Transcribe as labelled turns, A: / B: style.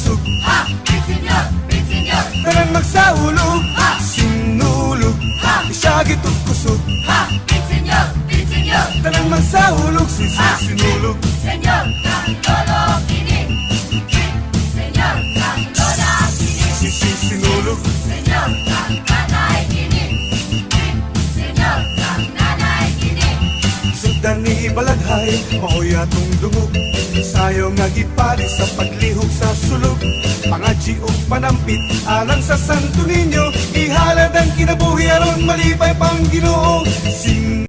A: kusog.
B: Ha! Bitsinyo! Bitsinyo!
A: Tanan magsahulog, sinulog, isya gitog kusog.
B: Ha! Bitsinyo! Bitsinyo!
A: Tanan magsahulog, sinulog.
B: Senyor kang lolo kini. Senyor kang lola kini.
A: Sinulog.
B: Senyor kang nanay kini. Senyor kang nanay kini.
A: Sugdan ni balaghay, maoy atong dungog. Sayo nga gipali sa paglihok sa sulog. Pangadji o panampit, alang sa Santo Niño. Ihalad ang kinabuhi aron malipay pang Ginoo.